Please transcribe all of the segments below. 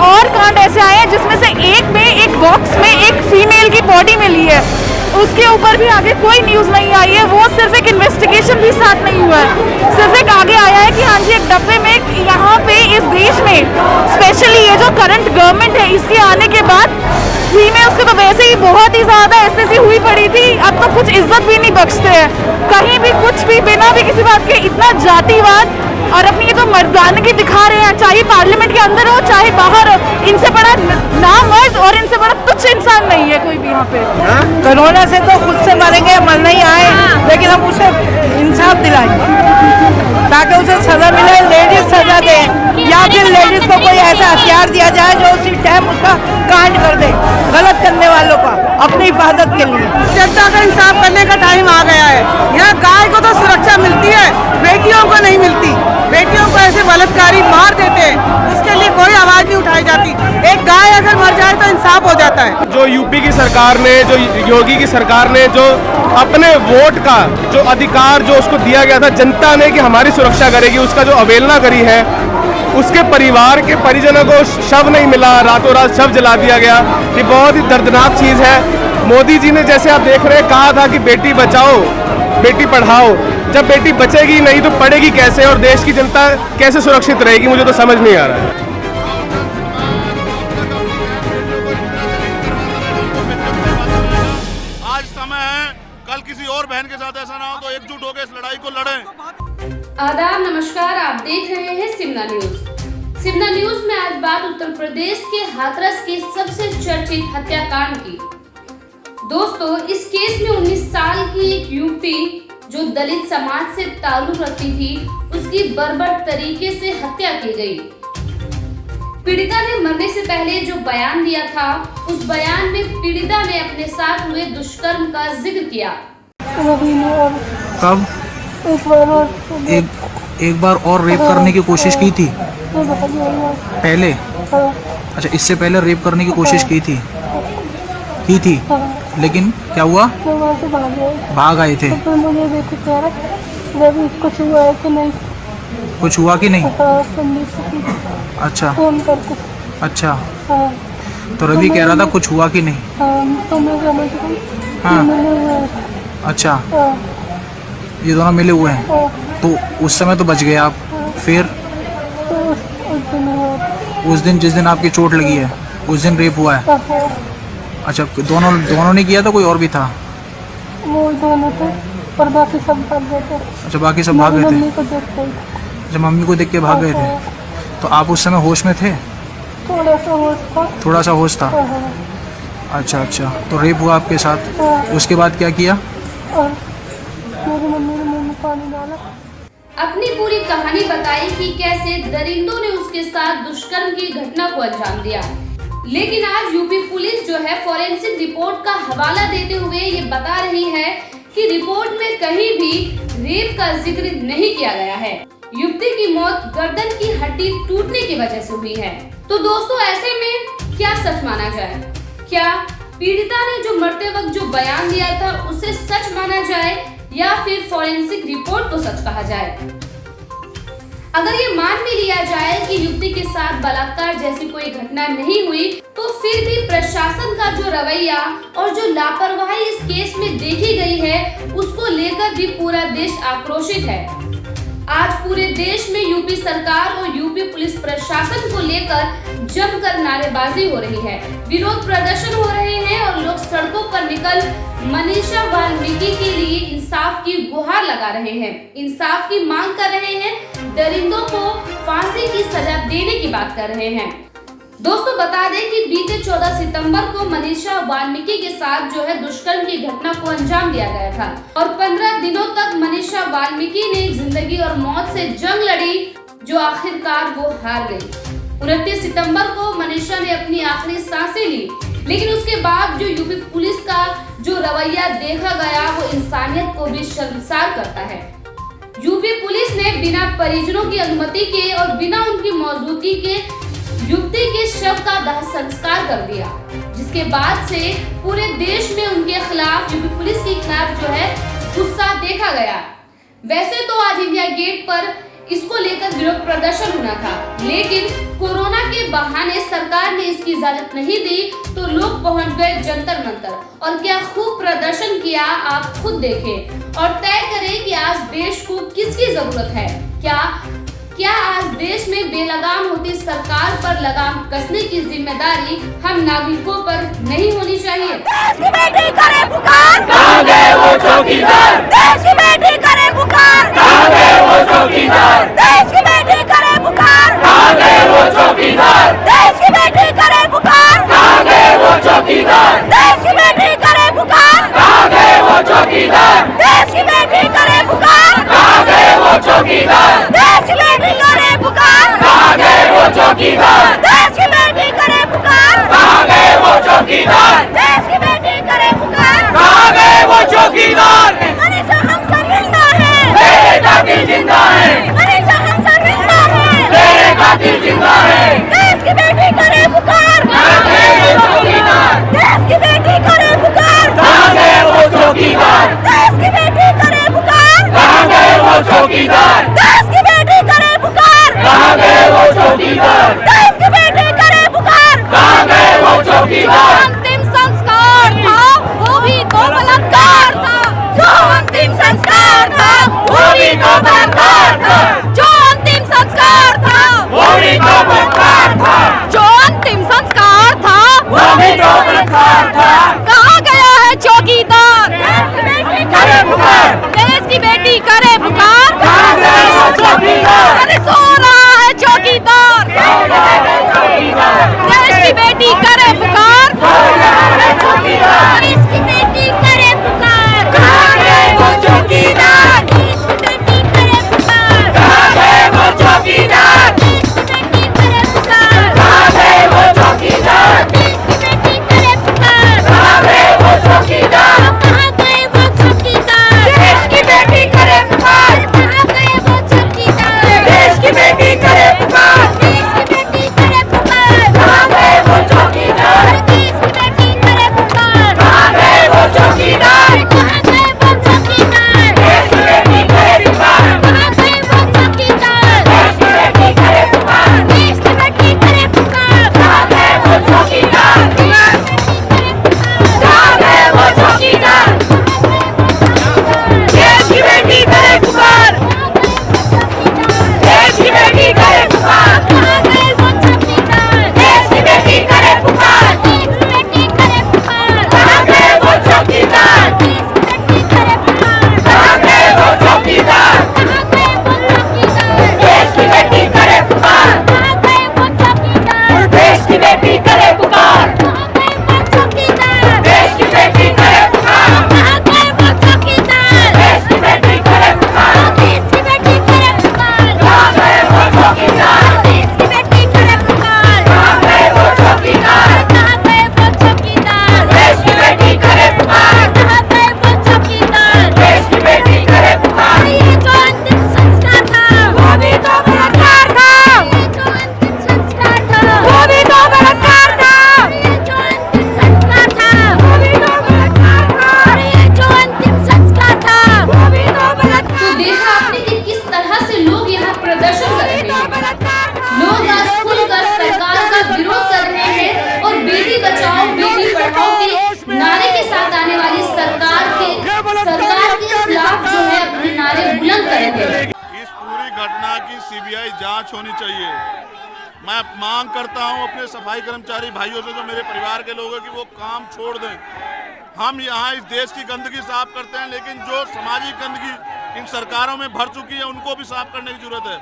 और कांड ऐसे आए हैं जिसमें से एक में एक बॉक्स में एक फीमेल की बॉडी मिली है, उसके ऊपर भी आगे कोई न्यूज़ नहीं आई है। वो सिर्फ एक इन्वेस्टिगेशन भी स्टार्ट नहीं हुआ है, सिर्फ एक आगे आया है कि हाँ जी एक डब्बे में यहाँ पे इस देश में स्पेशली ये जो करंट गवर्नमेंट है इसके आने के बाद फीमेल्स को तो वैसे ही बहुत ही ज़्यादा ऐसी हुई पड़ी थी, अब तो कुछ इज्जत भी नहीं बख्शते हैं कहीं भी, कुछ भी बिना भी किसी बात के इतना जातिवाद और अपनी ये तो मर्दानगी दिखा रहे हैं, चाहे पार्लियामेंट के अंदर हो चाहे बाहर हो। इनसे बड़ा ना मर्द और इनसे बड़ा तुच्छ इंसान नहीं है कोई भी यहाँ पे। कोरोना से तो खुद से मरेंगे, मर नहीं आए, लेकिन हम उसे इंसाफ दिलाएंगे ताकि उसे सजा मिले, लेडीज सजा दे या फिर लेडीज को कोई ऐसा हथियार दिया जाए जो उसी टाइम उसका कांड कर दे गलत करने वालों का अपनी हिफाजत के लिए। जनता का इंसाफ करने का टाइम आ गया है। यहाँ गाय को तो सुरक्षा मिलती है, बेटियों को नहीं मिलती। बेटियों को ऐसे बलात्कारी मार देते हैं, उसके लिए कोई आवाज नहीं उठाई जाती। एक गाय अगर मर जाए तो इंसाफ हो जाता है। जो यूपी की सरकार ने, जो योगी की सरकार ने जो अपने वोट का जो अधिकार जो उसको दिया गया था जनता ने कि हमारी सुरक्षा करेगी, उसका जो अवहेलना करी है, उसके परिवार के परिजनों को शव नहीं मिला, रातों रात शव जला दिया गया, ये बहुत ही दर्दनाक चीज़ है। मोदी जी ने जैसे आप देख रहे हैं कहा था कि बेटी बचाओ बेटी पढ़ाओ, जब बेटी बचेगी नहीं तो पढ़ेगी कैसे और देश की जनता कैसे सुरक्षित रहेगी, मुझे तो समझ नहीं आ रहा है। आज समय है, कल किसी और बहन के साथ ऐसा ना हो, तो एकजुट होकर इस लड़ाई को लड़ें। आदाब, नमस्कार, आप देख रहे हैं सिमना न्यूज। सिमना न्यूज में आज बात उत्तर प्रदेश के हाथरस के सबसे चर्चित हत्याकांड की। दोस्तों, इस केस में 19 साल की एक युवती जो दलित समाज से ताल्लुक रखती थी, उसकी बर्बर तरीके से हत्या की गई। पीड़िता ने मरने से पहले जो बयान दिया था, उस बयान में पीड़िता ने अपने साथ हुए दुष्कर्म का जिक्र किया। कब? एक बार और रेप करने की कोशिश की थी पहले? अच्छा, इससे पहले रेप करने की कोशिश की थी लेकिन क्या हुआ? भाग आए थे। कुछ हुआ कि नहीं? अच्छा अच्छा, तो रवि कह रहा था कुछ हुआ कि नहीं? हाँ, अच्छा, ये दोनों मिले हुए हैं, तो उस समय तो बच गए आप। फिर उस दिन जिस दिन आपकी चोट लगी है उस दिन रेप हुआ है? अच्छा, दोनों ने किया था, कोई और भी था? वो दोनों थे और बाकी सब भाग गए थे। अच्छा, बाकी सब भाग गए थे। मम्मी को देख के। अच्छा, मम्मी को देख के भाग गए थे। तो आप उस समय होश में थे? थोड़ा सा होश था। अच्छा अच्छा, तो रेप हुआ आपके साथ, उसके बाद क्या किया? मेरी मम्मी ने मुंह में पानी डाला। अपनी पूरी कहानी बताई कि कैसे दरिंदों ने उसके साथ दुष्कर्म की घटना को अंजाम दिया। लेकिन आज यूपी पुलिस जो है फॉरेंसिक रिपोर्ट का हवाला देते हुए ये बता रही है कि रिपोर्ट में कहीं भी रेप का जिक्र नहीं किया गया है। युवती की मौत गर्दन की हड्डी टूटने की वजह से हुई है। तो दोस्तों, ऐसे में क्या सच माना जाए? क्या पीड़िता ने जो मरते वक्त जो बयान दिया था उसे सच माना जाए या फिर फॉरेंसिक रिपोर्ट को सच कहा जाए? अगर ये मान भी लिया जाए कि युवती के साथ बलात्कार जैसी कोई घटना नहीं हुई, तो फिर भी प्रशासन का जो रवैया और जो लापरवाही इस केस में देखी गई है, उसको लेकर भी पूरा देश आक्रोशित है। आज पूरे देश में यूपी सरकार और यूपी पुलिस प्रशासन को लेकर जमकर नारेबाजी हो रही है, विरोध प्रदर्शन हो रहे हैं और लोग सड़कों पर निकल मनीषा वाल्मीकि के लिए इंसाफ की गुहार लगा रहे हैं, इंसाफ की मांग कर रहे हैं, दरिंदों को फांसी की सजा देने की बात कर रहे हैं। दोस्तों, बता दें कि बीते 14 सितंबर को मनीषा वाल्मीकि के साथ जो है दुष्कर्म की घटना को अंजाम दिया गया था और 15 दिनों तक मनीषा वाल्मीकि ने जिंदगी और मौत से जंग लड़ी, जो आखिरकार वो हार गई। 29 सितंबर को मनीषा ने अपनी आखिरी सांसें ली, लेकिन उसके बाद जो यूपी पुलिस का जो रवैया देखा गया वो इंसानियत को भी शर्मसार करता है। यूपी पुलिस ने बिना परिजनों की अनुमति के और बिना उनकी मौजूदगी के युवती के शव का दाह संस्कार कर दिया, जिसके बाद से पूरे देश में उनके खिलाफ, यूपी पुलिस के खिलाफ जो है गुस्सा देखा गया। वैसे तो आज इंडिया गेट पर इसको लेकर विरोध प्रदर्शन होना था, लेकिन कोरोना के बहाने सरकार ने इसकी इजाजत नहीं दी तो लोग पहुंच गए जंतर मंतर और क्या खूब प्रदर्शन किया आप खुद देखें और तय करें कि आज देश को किसकी जरूरत है। क्या आज देश में बेलगाम होती सरकार पर लगाम कसने की जिम्मेदारी हम नागरिकों पर नहीं होनी चाहिए। देश की बेटी करे पुकार, कहाँ गए वो चौकीदार। देश की बेटी करे पुकार, कहाँ गए वो चौकीदार। देश की बेटी करे पुकार, कहाँ गए वो चौकीदार। देश की बेटी करे पुकार, कहाँ गए वो चौकीदार। देश की बेटी करे पुकार, कहाँ गए वो चौकीदार। देश की बेटी करे पुकार, कहाँ गए वो चौकीदार। देश की बेटी करे पुकार, कहाँ गए वो चौकीदार। देश की बेटी करे पुकार, कहाँ गए वो चौकीदार। देश की बेटी करे पुकार, कहाँ गए वो चौकीदार। मनीषा हमसर जिंदा है, तेरे कातिल जिंदा है। मनीषा हमसर जिंदा है, तेरे कातिल जिंदा है। देश की बेटी करे पुकार, कहाँ गए वो चौकीदार। देश की बेटी करे पुकार, कहाँ गए वो चौकीदार। देश की बेटी करे पुकार, कहाँ गए वो चौकीदार। देश की बेटी करे पुकार, कहाँ गए वो चौकीदार। देश की बेटी करे पुकार, कहाँ गए वो चौकीदार। अंतिम संस्कार था वो भी तो बलात्कार था, जो अंतिम संस्कार था वो भी तो बलात्कार था, जो अंतिम संस्कार था वो भी तो बलात्कार था, जो अंतिम संस्कार था वो भी तो बलात्कार था। कहाँ गया है चौकीदार। देश की बेटी करे पुकार, देश की बेटी करे पुकार, कहाँ गए वो चौकीदार। अरे सो रहा है चौकीदार, देश की बेटी करे पुकार, देश की बेटी करे पुकार, कहाँ गए वो चौकीदार। देश की बेटी करे पुकार, कहाँ गए वो चौकीदार। देश की बेटी करे पुकार, कहाँ गए वो चौकीदार। देश की बेटी करे पुकार, कहाँ गए वो चौकीदार। कहाँ गए वो चौकीदार। देश की बेटी करे पुकार, कहाँ गए वो चौकीदार। देश की बेटी करे पुकार, देश की बेटी करे पुकार, कहाँ गए वो चौकीदार। देश की बेटी करे पुकार, कहाँ गए वो चौकीदार। कहाँ गए वो चौकीदार। देश की बेटी करे पुकार, कहाँ गए वो चौकीदार। देश की बेटी करे पुकार, देश की बेटी करे पुकार, कहाँ गए वो चौकीदार। कहाँ गए वो चौकीदार। देश की बेटी करे पुकार, देश की बेटी करे पुकार, कहाँ गए वो चौकीदार। देश की बेटी करे पुकार, देश की बेटी करे पुकार, कहाँ गए वो चौकीदार। देश की बेटी करे पुकार, कहाँ गए वो चौकीदार। कहाँ गए वो चौकीदार। देश की बेटी करे पुकार, कहाँ गए वो चौकीदार। देश की बेटी करे पुकार, कहाँ गए वो चौकीदार। देश की बेटी करे पुकार, कहाँ गए वो चौकीदार। देश की बेटी करे पुकार, देश की बेटी करे पुकार, कहाँ गए वो चौकीदार। देश की बेटी करे पुकार, कहाँ गए वो चौकीदार। कहाँ गए वो चौकीदार। देश की बेटी करे पुकार, कहाँ गए वो चौकीदार। देश की बेटी करे पुकार। ये जो अंतिम संस्कार था वो भी तो बलात्कार था, ये जो अंतिम संस्कार था वो भी तो बलात्कार था, ये जो अंतिम संस्कार था वो भी तो बलात्कार था, ये जो अंतिम संस्कार था वो भी तो बलात्कार। तो देखा आपने कि किस तरह से लोग यहाँ प्रदर्शन कर रहे हैं। लोग आज खुलकर सरकार का विरोध कर रहे हैं और बेटी बचाओ बेटी पढ़ाओ के नारे के साथ आने वाली सरकार के खिलाफ जो है अपने नारे बुलंद कर रहे हैं। इस पूरी घटना की सीबीआई जांच होनी चाहिए। मैं मांग करता हूं अपने सफाई कर्मचारी भाइयों से, जो मेरे परिवार के लोग हैं, कि वो काम छोड़ दें। हम यहाँ इस देश की गंदगी साफ करते हैं, लेकिन जो सामाजिक गंदगी इन सरकारों में भर चुकी है उनको भी साफ करने की जरूरत है।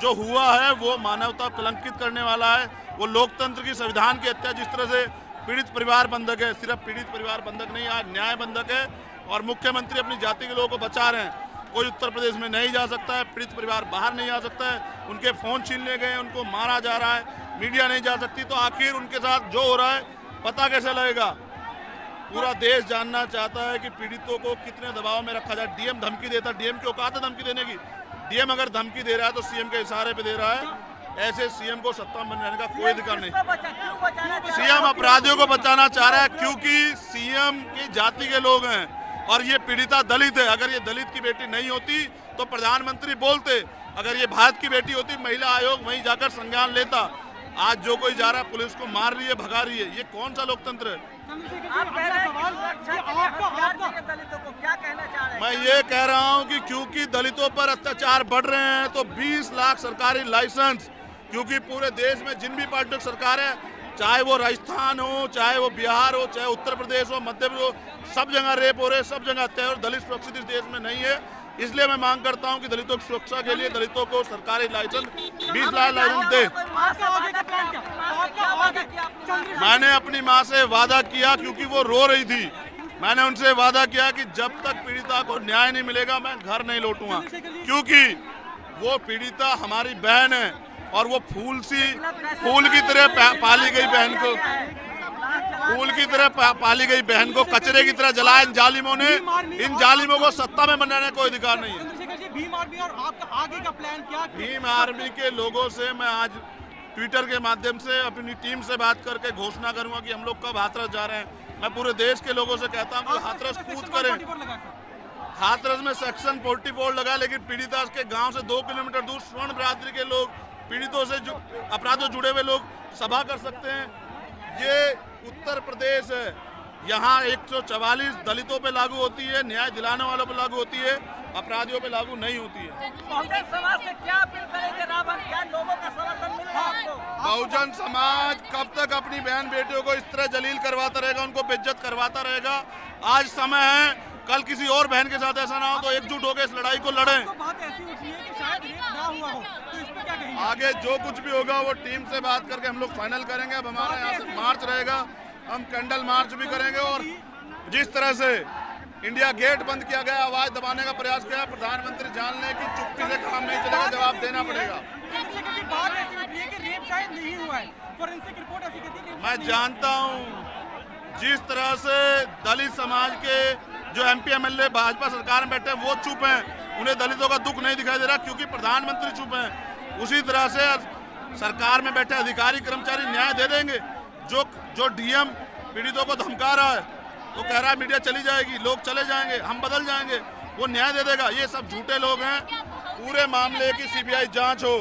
जो हुआ है वो मानवता कलंकित करने वाला है। वो लोकतंत्र की, संविधान की हत्या, जिस तरह से पीड़ित परिवार बंधक है, सिर्फ पीड़ित परिवार बंधक नहीं, आज न्याय बंधक है। और मुख्यमंत्री अपनी जाति के लोगों को बचा रहे हैं। कोई उत्तर प्रदेश में नहीं जा सकता है, पीड़ित परिवार बाहर नहीं आ सकता है, उनके फोन छीन लिए गए, उनको मारा जा रहा है, मीडिया नहीं जा सकती। तो आखिर उनके साथ जो हो रहा है पता कैसे लगेगा। पूरा देश जानना चाहता है कि पीड़ितों को कितने दबाव में रखा जाए। डीएम धमकी देता, डीएम की औकात है धमकी देने की। डीएम अगर धमकी दे रहा है तो सीएम के इशारे पे दे रहा है। ऐसे सीएम को सत्ता में रहने का कोई अधिकार नहीं। सीएम अपराधियों को बचाना चाह रहा है क्योंकि सीएम की जाति के लोग हैं और ये पीड़िता दलित है। अगर ये दलित की बेटी नहीं होती तो प्रधानमंत्री बोलते, अगर ये भारत की बेटी होती महिला आयोग वहीं जाकर संज्ञान लेता। आज जो कोई जा रहा है पुलिस को मार रही है, भगा रही है, ये कौन सा लोकतंत्र है? मैं ये कह रहा हूँ कि क्योंकि दलितों पर अत्याचार बढ़ रहे हैं तो 20 लाख सरकारी लाइसेंस, क्योंकि पूरे देश में जिन भी पार्टियों की सरकार है, चाहे वो राजस्थान हो, चाहे वो बिहार हो, चाहे उत्तर प्रदेश हो, मध्य प्रदेश हो, सब जगह रेप हो रहे, सब जगह हत्या हो रही। दलित सुरक्षित इस देश में नहीं है। इसलिए मैं मांग करता हूं कि दलितों की सुरक्षा के लिए दलितों को सरकारी लाइसेंस 20 लाख लाइसेंस दे। मैंने अपनी माँ से वादा किया, क्योंकि वो रो रही थी, मैंने उनसे वादा किया कि जब तक पीड़िता को न्याय नहीं मिलेगा मैं घर नहीं लौटूंगा, क्योंकि वो पीड़िता हमारी बहन है और वो फूल की तरह पाली गई बहन को, फूल की तरह पाली गई बहन को कचरे की तरह जलाया इन जालिमों ने। इन जालिमों को सत्ता में बनाने का कोई अधिकार नहीं है। भीम आर्मी और आपका आगे का प्लान क्या? भीम आर्मी के लोगों से मैं आज ट्विटर के माध्यम से अपनी टीम से बात करके घोषणा करूंगा कि हम लोग कब हाथरस जा रहे हैं। मैं पूरे देश के लोगों से कहता हूं कि हाथरस कूद करें। हाथरस में सेक्शन 44 लगा, लेकिन पीड़िता के गांव से 2 किलोमीटर दूर स्वर्ण बिरादरी के लोग, पीड़ितों से अपराधों जुड़े हुए लोग सभा कर सकते हैं। ये उत्तर प्रदेश है, यहाँ 144 दलितों पे लागू होती है, न्याय दिलाने वालों पे लागू होती है, अपराधियों पे लागू नहीं होती है। बहुजन समाज से क्या अपील करेंगे रावण? क्या लोगों का समर्थन मिल रहा है आपको? बहुजन समाज कब तक अपनी बहन बेटियों को इस तरह जलील करवाता रहेगा, उनको बेइज्जत करवाता रहेगा? आज समय है, कल किसी और बहन के साथ ऐसा ना हो, तो एकजुट होकर इस लड़ाई को लड़ें। बात ऐसी उठी है कि शायद रेप ना हुआ हो, तो इस पे क्या कहेंगे? आगे जो कुछ भी होगा वो टीम से बात करके हम लोग फाइनल करेंगे। अब हमारे यहाँ से मार्च रहेगा, हम कैंडल मार्च भी करेंगे, और जिस तरह से इंडिया गेट बंद किया गया, आवाज दबाने का प्रयास किया, प्रधानमंत्री जान लें कि चुप्पी से काम नहीं चलेगा, जवाब देना पड़ेगा। बात ऐसी उठी है कि रेप शायद नहीं हुआ है, फॉरेंसिक रिपोर्ट ऐसी कहती है। मैं जानता हूँ जिस तरह से दलित समाज के जो MP MLA भाजपा सरकार में बैठे हैं वो चुप हैं, उन्हें दलितों का दुख नहीं दिखाई दे रहा क्योंकि प्रधानमंत्री चुप हैं। उसी तरह से सरकार में बैठे अधिकारी कर्मचारी न्याय दे देंगे। जो DM पीड़ितों को धमका रहा है, वो कह रहा है मीडिया चली जाएगी, लोग चले जाएंगे, हम बदल जाएंगे, वो न्याय दे देगा। ये सब झूठे लोग हैं। पूरे मामले की CBI जांच हो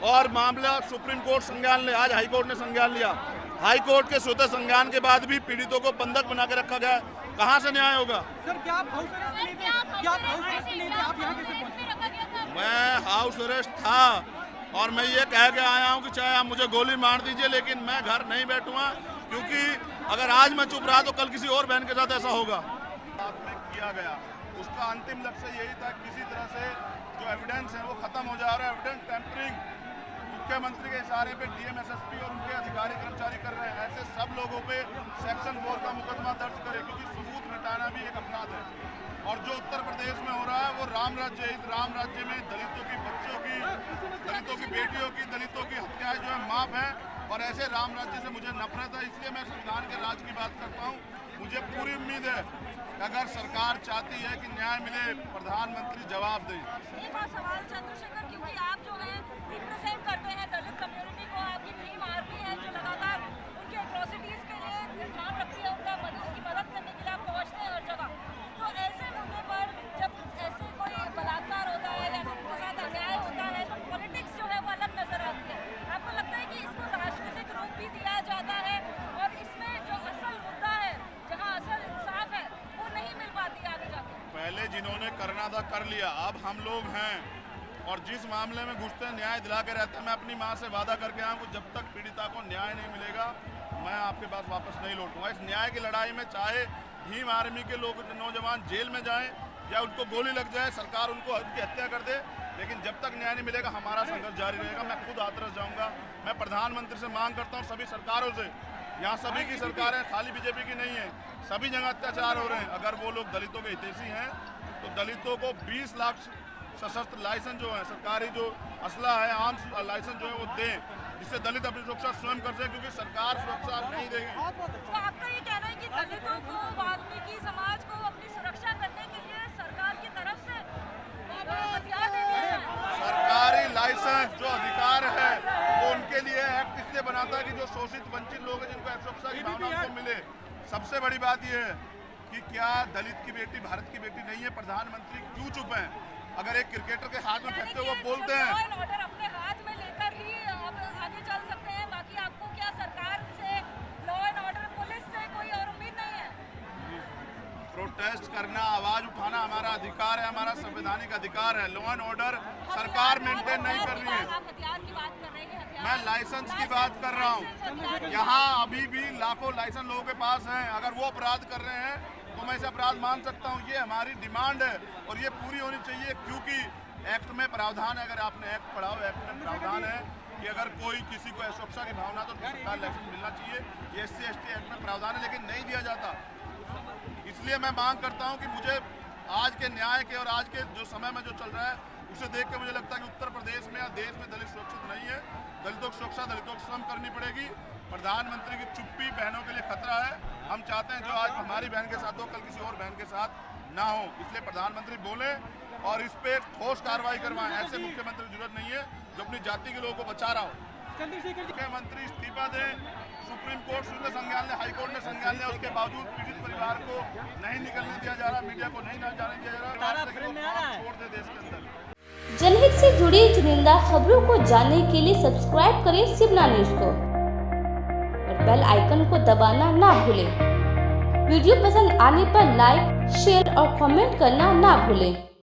और मामला सुप्रीम कोर्ट संज्ञान ले। आज हाई कोर्ट ने संज्ञान लिया। हाई कोर्ट के स्वतः संज्ञान के बाद भी पीड़ितों को बंधक बना के रखा गया, कहां से न्याय होगा? सर क्या आप हाउस अरेस्ट लिए थे? क्या आप हाउस अरेस्ट लिए थे? आप यहाँ कैसे पहुंचे? मैं हाउस अरेस्ट था और मैं ये कह के आया हूं कि चाहे आप मुझे गोली मार दीजिए, लेकिन मैं घर नहीं बैठूंगा, क्योंकि अगर आज मैं चुप रहा तो कल किसी और बहन के साथ ऐसा होगा। किया गया उसका अंतिम लक्ष्य यही था, किसी तरह से जो एविडेंस है वो खत्म हो जा रहा है। एविडेंस टेम्परिंग मुख्यमंत्री के इशारे पे DM SSP और उनके अधिकारी कर्मचारी कर रहे हैं। ऐसे सब लोगों पे सेक्शन 4 का मुकदमा दर्ज करे, क्योंकि सबूत मिटाना भी एक अपराध है। और जो उत्तर प्रदेश में हो रहा है वो राम राज्य है। इस राम राज्य में दलितों की बच्चों की, दलितों की बेटियों की, दलितों की हत्याएं जो है माफ है, और ऐसे राम राज्य से मुझे नफरत है। इसलिए मैं संविधान के राज की बात करता हूँ। मुझे पूरी उम्मीद है कि अगर सरकार चाहती है कि न्याय मिले, प्रधानमंत्री जवाब दें। एक और सवाल चंद्रशेखर, क्योंकि आप जो है रिप्रेजेंट करते हैं दलित कम्युनिटी को, आपकी भीम आर्मी है जो लगातार उनकी एट्रोसिटीज के लिए ध्यान रखती है, उनकी मदद करने के लिए आप पहुँचते हैं हर जगह। तो ऐसे मुद्दे पर जब ऐसे कोई बलात्कार होता है या उनके साथ अन्याय होता है, तो पॉलिटिक्स जो है वो अलग नजर आती है। आपको लगता है कि इसको राजनीतिक रूप भी दिया जाता है और इसमें जो असल मुद्दा है, जहाँ असल इंसाफ है, वो नहीं मिल पाती आगे जाके? पहले जिन्होंने करना था कर लिया, अब हम लोग हैं और जिस मामले में घुसते हैं न्याय दिला के रहते हैं। मैं अपनी माँ से वादा करके आया हूँ कि जब तक पीड़िता को न्याय नहीं मिलेगा मैं आपके पास वापस नहीं लौटूंगा। इस न्याय की लड़ाई में चाहे भीम आर्मी के लोग, नौजवान जेल में जाएं या उनको गोली लग जाए, सरकार उनकी हत्या कर दे, लेकिन जब तक न्याय नहीं मिलेगा हमारा संघर्ष जारी रहेगा। मैं खुद हाथरस जाऊँगा। मैं प्रधानमंत्री से मांग करता हूँ, सभी सरकारों से, यहाँ सभी की सरकार है, खाली BJP की नहीं है, सभी जगह अत्याचार हो रहे हैं। अगर वो लोग दलितों के हितैषी हैं तो दलितों को 20 लाख सशस्त्र लाइसेंस जो है, सरकारी जो असला है, आर्म्स लाइसेंस जो है वो दें, जिससे दलित अपनी सुरक्षा स्वयं कर सकें, क्योंकि सरकार सुरक्षा नहीं देगी। तो आपका ये कहना है कि दलितों को, वाल्मीकि समाज को अपनी सुरक्षा करने के लिए सरकार की तरफ से हथियार दे दिए हैं? सरकारी लाइसेंस जो अधिकार है वो उनके लिए एक्ट इसलिए बनाता है कि जो शोषित वंचित लोग हैं, जिनको सुरक्षा की भावना उनको मिले। सबसे बड़ी बात यह है कि क्या दलित की बेटी भारत की बेटी नहीं है? प्रधानमंत्री क्यों चुप हैं? अगर एक क्रिकेटर के हाथ में फेंकते वो बोलते हैं। ऑर्डर अपने हाथ में लेकर ही आप आगे चल सकते हैं, बाकी प्रोटेस्ट करना, आवाज उठाना हमारा अधिकार है, हमारा संवैधानिक अधिकार है। लॉ एंड ऑर्डर सरकार मेंटेन नहीं कर रही है। आप हथियार की बात कर रहे हैं, हथियार मैं लाइसेंस की बात कर रहा हूँ। यहाँ अभी भी लाखों लाइसेंस लोगों के पास हैं। अगर वो अपराध कर रहे हैं तो मैं इसे अपराध मान सकता हूँ। ये हमारी डिमांड है और ये पूरी होनी चाहिए, क्योंकि एक्ट में प्रावधान है। अगर आपने एक्ट पढ़ा हो, एक्ट में प्रावधान है कि अगर कोई किसी को असुरक्षा की भावना तो सरकार लाइसेंस मिलना चाहिए। ये SC/ST एक्ट में प्रावधान है, लेकिन नहीं दिया जाता। इसलिए मैं मांग करता हूं कि मुझे आज के न्याय के और आज के जो समय में जो चल रहा है उसे देख के मुझे लगता है कि उत्तर प्रदेश में या देश में दलित सुरक्षित नहीं है। दलितों की सुरक्षा दलितों को स्वयं करनी पड़ेगी। प्रधानमंत्री की चुप्पी बहनों के लिए खतरा है। हम चाहते हैं जो आज हमारी बहन के साथ हो, कल किसी और बहन के साथ ना हो। इसलिए प्रधानमंत्री बोले और इस पे ठोस कार्रवाई करवाएं। ऐसे मुख्यमंत्री की जरूरत नहीं है जो अपनी जाति के लोगों को बचा रहा हो। मुख्यमंत्री इस्तीफा दें। सुप्रीम कोर्ट शुद्ध संज्ञान ले, हाईकोर्ट ने संज्ञान लिया, उसके बावजूद पीड़ित परिवार को नहीं निकलने दिया जा रहा, मीडिया को नहीं जाने दिया जा रहा। छोड़ दे देश के अंदर। जनहित से जुड़ी चुनिंदा खबरों को जानने के लिए सब्सक्राइब करें शिवना न्यूज को और बेल आइकन को दबाना ना भूलें। वीडियो पसंद आने पर लाइक, शेयर और कमेंट करना ना भूलें।